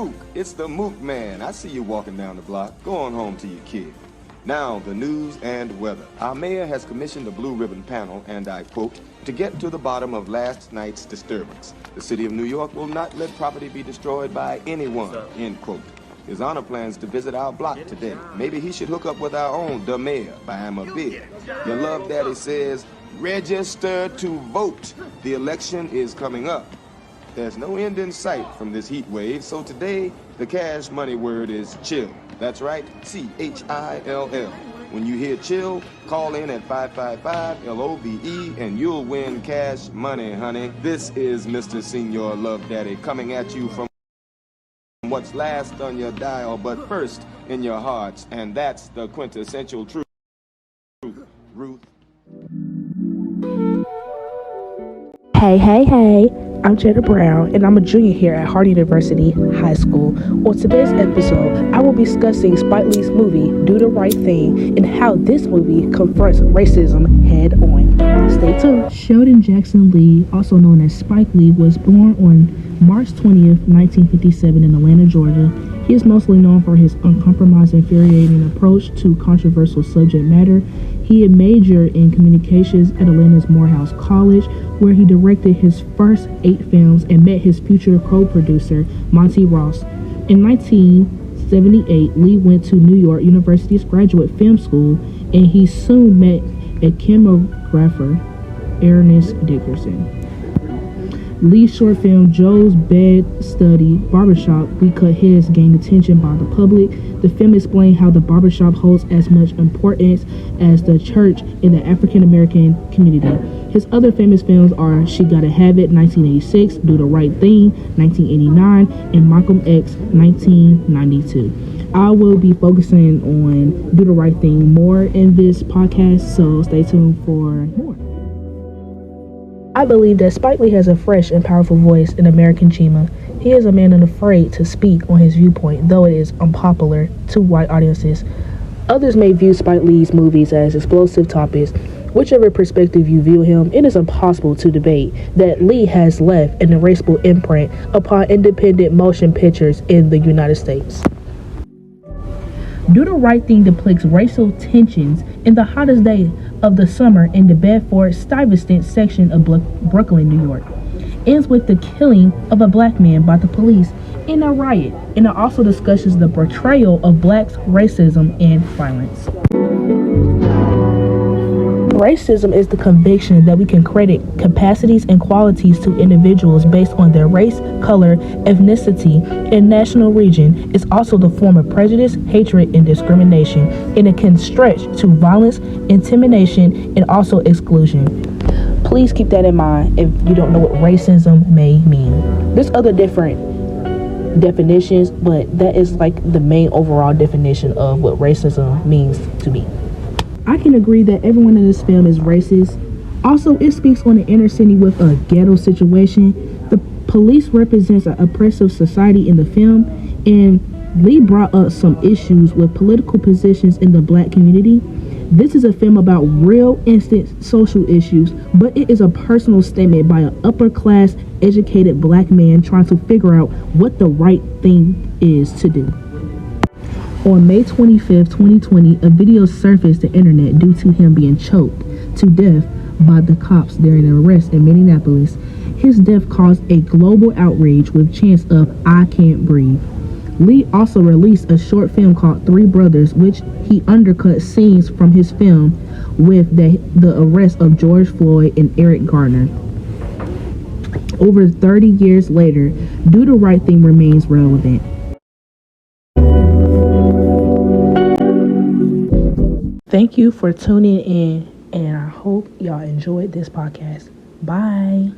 Luke, it's the Mook Man. I see you walking down the block. Go on home to your kid. Now, the news and weather. Our mayor has commissioned a blue ribbon panel, and I quote, to get to the bottom of last night's disturbance. The city of New York will not let property be destroyed by anyone, end quote. His honor plans to visit our block today. Maybe he should hook up with our own, the mayor, buy him a beer. Your love daddy says, register to vote. The election is coming up. There's no end in sight from this heat wave, so today, the cash money word is chill. That's right, C-H-I-L-L. When you hear chill, call in at 555-LOVE and you'll win cash money, honey. This is Mr. Senior Love Daddy coming at you from what's last on your dial, but first in your hearts, and that's the quintessential truth. Ruth. Hey, I'm Jada Brown, and I'm a junior here at Harding University High School. On today's episode, I will be discussing Spike Lee's movie, Do the Right Thing, and how this movie confronts racism head on. Stay tuned. Sheldon Jackson Lee, also known as Spike Lee, was born on March 20th, 1957 in Atlanta, Georgia. He is mostly known for his uncompromised, infuriating approach to controversial subject matter. He majored in communications at Atlanta's Morehouse College, where he directed his first 8 films and met his future co-producer, Monty Ross. In 1978, Lee went to New York University's Graduate Film School, and he soon met a cinematographer, Ernest Dickerson. Lee's short film, Joe's Bed Study Barbershop, We Cut Heads, gained attention by the public. The film explained how the barbershop holds as much importance as the church in the African American community. His other famous films are She Gotta Have It, 1986, Do the Right Thing, 1989, and Malcolm X, 1992. I will be focusing on Do the Right Thing more in this podcast, so stay tuned for more. I believe that Spike Lee has a fresh and powerful voice in American cinema. He is a man unafraid to speak on his viewpoint, though it is unpopular to white audiences. Others may view Spike Lee's movies as explosive topics. Whichever perspective you view him, it is impossible to debate that Lee has left an erasable imprint upon independent motion pictures in the United States. Do the Right Thing depicts racial tensions in the hottest day of the summer in the Bedford-Stuyvesant section of Brooklyn, New York. Ends with the killing of a black man by the police in a riot, and it also discusses the portrayal of blacks' racism and violence. Racism is the conviction that we can credit capacities and qualities to individuals based on their race, color, ethnicity, and national region. It's also the form of prejudice, hatred, and discrimination, and it can stretch to violence, intimidation, and also exclusion. Please keep that in mind if you don't know what racism may mean. There's other different definitions, but that is like the main overall definition of what racism means to me. I can agree that everyone in this film is racist. Also, it speaks on the inner city with a ghetto situation. The police represents an oppressive society in the film, and Lee brought up some issues with political positions in the black community. This is a film about real instant social issues, but it is a personal statement by an upper-class, educated black man trying to figure out what the right thing is to do. On May 25th, 2020, a video surfaced the internet due to him being choked to death by the cops during an arrest in Minneapolis. His death caused a global outrage with chants of "I Can't Breathe." Lee also released a short film called Three Brothers, which he undercut scenes from his film with the arrest of George Floyd and Eric Garner. Over 30 years later, Do the Right Thing remains relevant. Thank you for tuning in, and I hope y'all enjoyed this podcast. Bye.